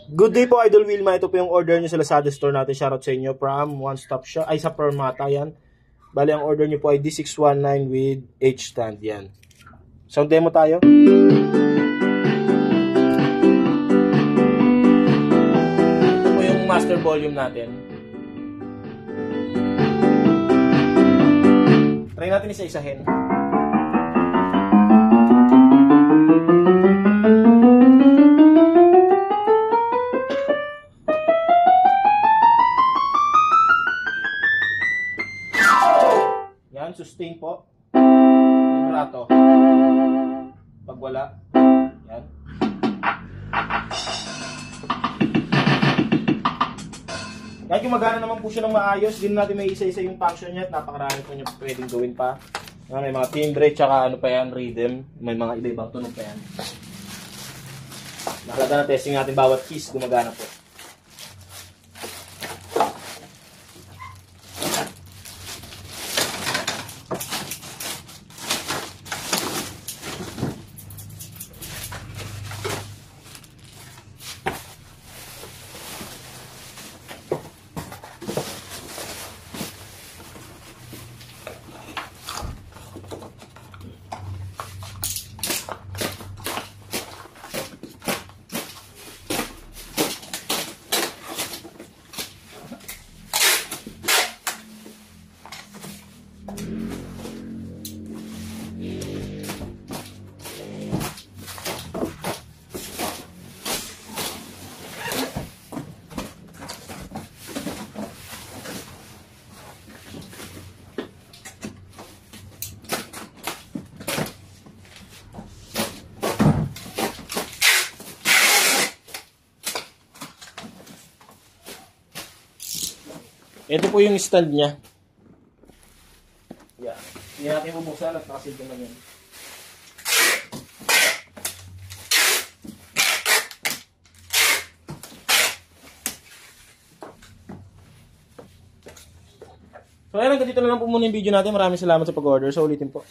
Good day po, Idol Wilma. Ito po yung order nyo sa Lazada store natin. Shoutout sa inyo from One Stop Shop. Ay, sa Permata yan. Bali, ang order nyo po ay D619 with H-stand. Yan. Sound demo tayo. Ito po yung master volume natin. Try natin isa-isahin. Yan, sustain po. Vibrato. Pag wala. Yan. Kahit gumagana naman po siya ng maayos, din natin may isa-isa yung function niya at napakarami po niya pwedeng gawin pa. May mga timbre, tsaka ano pa yan, rhythm. May mga iba-ibang tunog pa yan. Nakalata na testing natin bawat keys, gumagana po. Ito po yung stand niya. Yan. Hindi natin bubuksan at nakasil naman yan. So, ayan, hanggang dito na lang po muna yung video natin. Maraming salamat sa pag-order. So, ulitin po.